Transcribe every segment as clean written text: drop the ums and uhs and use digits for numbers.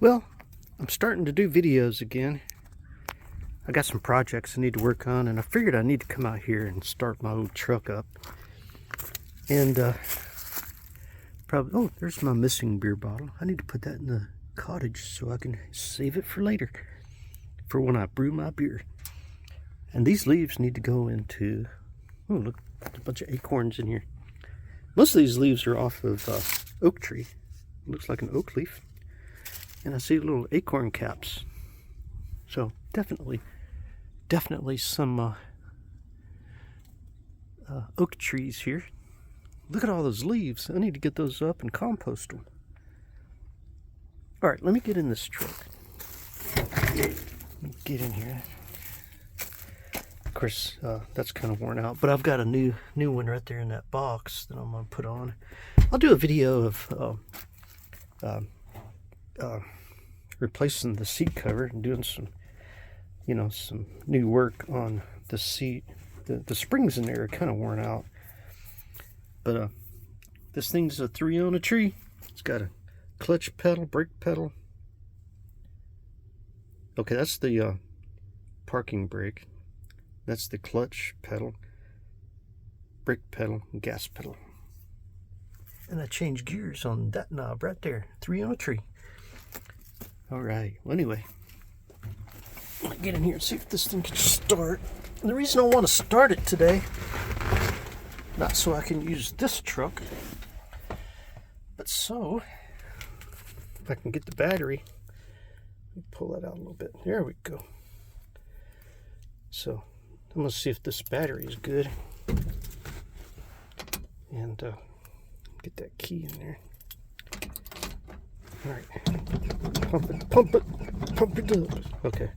Well, I'm starting to do videos again. I got some projects I need to work on, and I figured I need to come out here and start my old truck up. And oh, there's my missing beer bottle. I need to put that in the cottage so I can save it for later, for when I brew my beer. And these leaves need to go into, oh look, there's a bunch of acorns in here. Most of these leaves are off of oak tree. It looks like an oak leaf. And I see little acorn caps. So definitely some oak trees here. Look at all those leaves. I need to get those up and compost them. All right, let me get in this truck. Let me get in here. Of course, that's kind of worn out, but I've got a new one right there in that box that I'm gonna put on. I'll do a video of replacing the seat cover and doing some, some new work on the seat. The springs in there are kind of worn out, but this thing's a 3 on a tree. It's got a clutch pedal, brake pedal. Okay, that's the parking brake. That's the clutch pedal, brake pedal, and gas pedal. And I changed gears on that knob right there. 3 on a tree. Alright, well anyway, I'll get in here and see if this thing can start. And the reason I want to start it today, not so I can use this truck, but so if I can get the battery. Let me pull that out a little bit. There we go. So I'm going to see if this battery is good. And get that key in there. All right. Pump it up. Okay.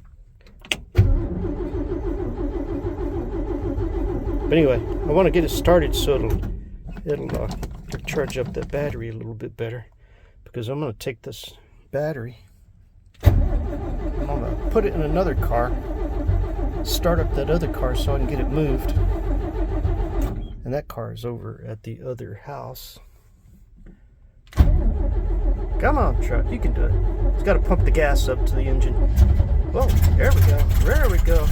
But anyway, I want to get it started so it'll charge up that battery a little bit better, because I'm going to take this battery, I'm going to put it in another car, start up that other car so I can get it moved. And that car is over at the other house. Come on, truck, you can do it. It's got to pump the gas up to the engine. Whoa, there we go. There we go.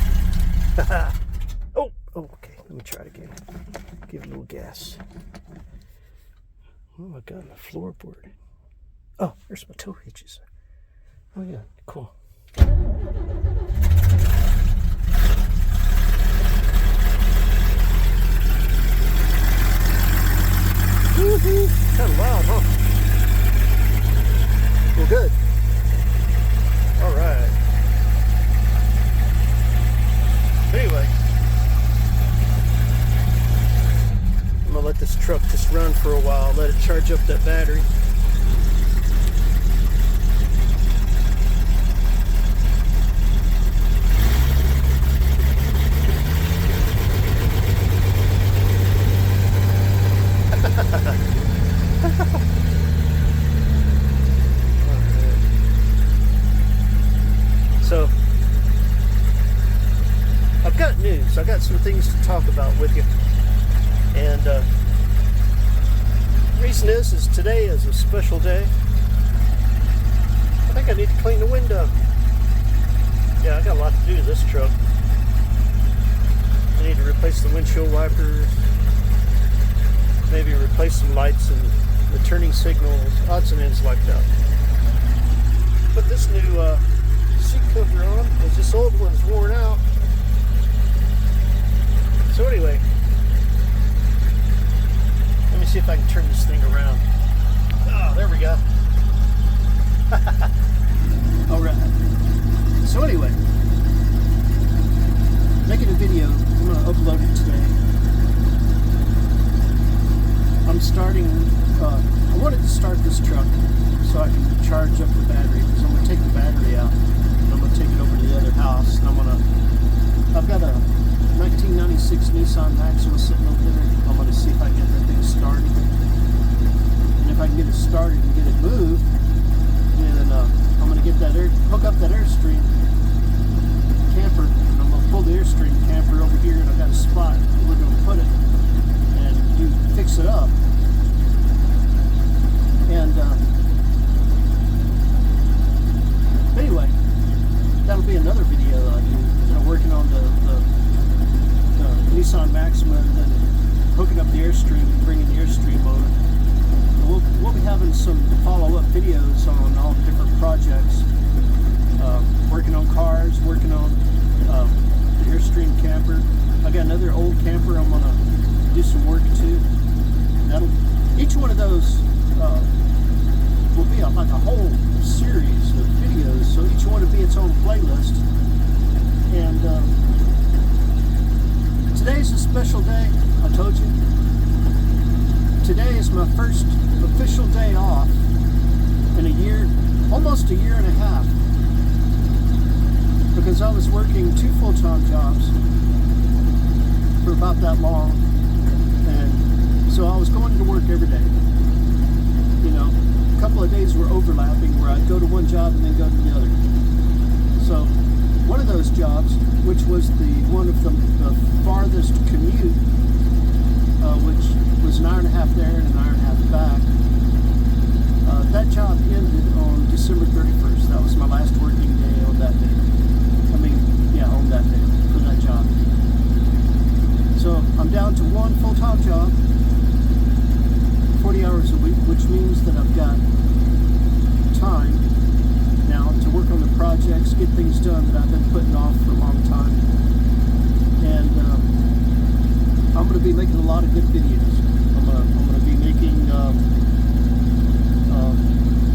Oh, okay. Let me try it again. Give it a little gas. Oh, I got on the floorboard. Oh, there's my tow hitches. Oh yeah, cool. Woohoo! Kind of loud, huh? Well, good. All right. Anyway, I'm gonna let this truck just run for a while, let it charge up that battery. So, I've got news. I got some things to talk about with you. And the reason is today is a special day. I think I need to clean the window. Yeah, I got a lot to do to this truck. I need to replace the windshield wipers, maybe replace some lights and the turning signals, odds and ends like that. Put this new seat cover on, as this old one's worn out. So anyway, let me see if I can turn this thing around. Oh, there we go. Alright. So anyway, making a video. I'm going to upload it today. I'm starting, I wanted to start this truck so I can charge up the battery, because I'm going to take the battery out and I'm going to take it over to the other house, and I've got a 1996 Nissan Maxima sitting over there. I'm going to see if I can get that thing started, and if I can get it started and get it moved, then I'm going to get that hook up that Airstream camper, and I'm going to pull the Airstream camper over here, and I've got a spot where we're going to put it and fix it up. And projects, working on cars, working on the Airstream camper. I got another old camper I'm gonna do some work to. Each one of those will be like a whole series of videos, so each one will be its own playlist. And today's a special day, I told you. Today is my first official day off in a year, almost a year and a half, because I was working 2 full-time jobs for about that long, and so I was going to work every day. You know, a couple of days were overlapping where I'd go to one job and then go to the other. So one of those jobs, which was one of the farthest commute, which was an hour and a half there and an hour and a half back, that job ended on December 31st. That was my last working day on that day. I mean, yeah, on that day for that job. So I'm down to one full-time job, 40 hours a week, which means that I've got time now to work on the projects, get things done that I've been putting off for a long time. And I'm going to be making a lot of good videos. I'm going to be making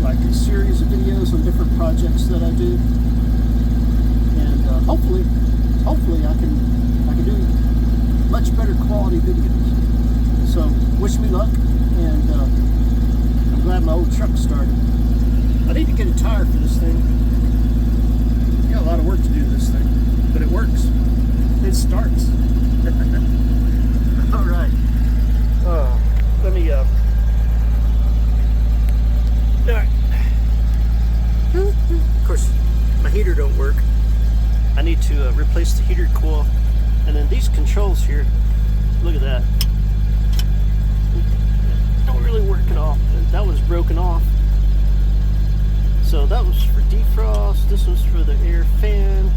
like a series of videos on different projects that I do, and hopefully I can do much better quality videos. So wish me luck, and I'm glad my old truck started. I need to get a tire for this thing. Got a lot of work to do to this thing, but it works. It starts. All right. Let me. All right. Of course, my heater don't work. I need to replace the heater coil, and then these controls here. Look at that. Don't really work at all. That was broken off. So that was for defrost. This was for the air fan.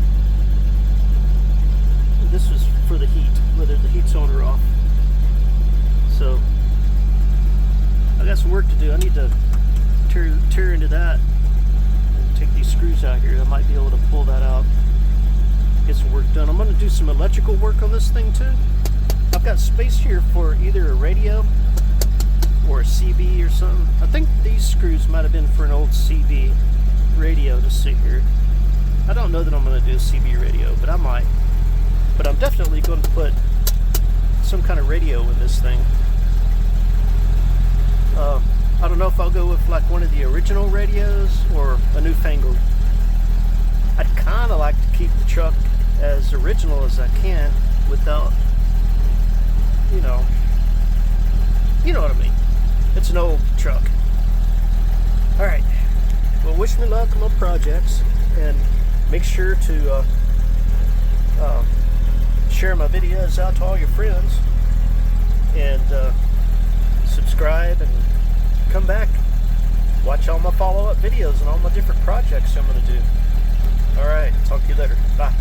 This was for the heat, whether the heat's on or off. So I got some work to do. I need to tear into that and take these screws out here. I might be able to pull that out, get some work done. I'm going to do some electrical work on this thing too. I've got space here for either a radio or a CB or something. I think these screws might have been for an old CB radio to sit here. I don't know that I'm going to do a CB radio, but I might. But I'm definitely going to put some kind of radio in this thing. I don't know if I'll go with like one of the original radios or a newfangled. I'd kind of like to keep the truck as original as I can without, you know what I mean. It's an old truck. Alright, well, wish me luck on my projects, and make sure to share my videos out to all your friends, and subscribe, and come back, watch all my follow-up videos and all my different projects I'm going to do. Alright, talk to you later. Bye.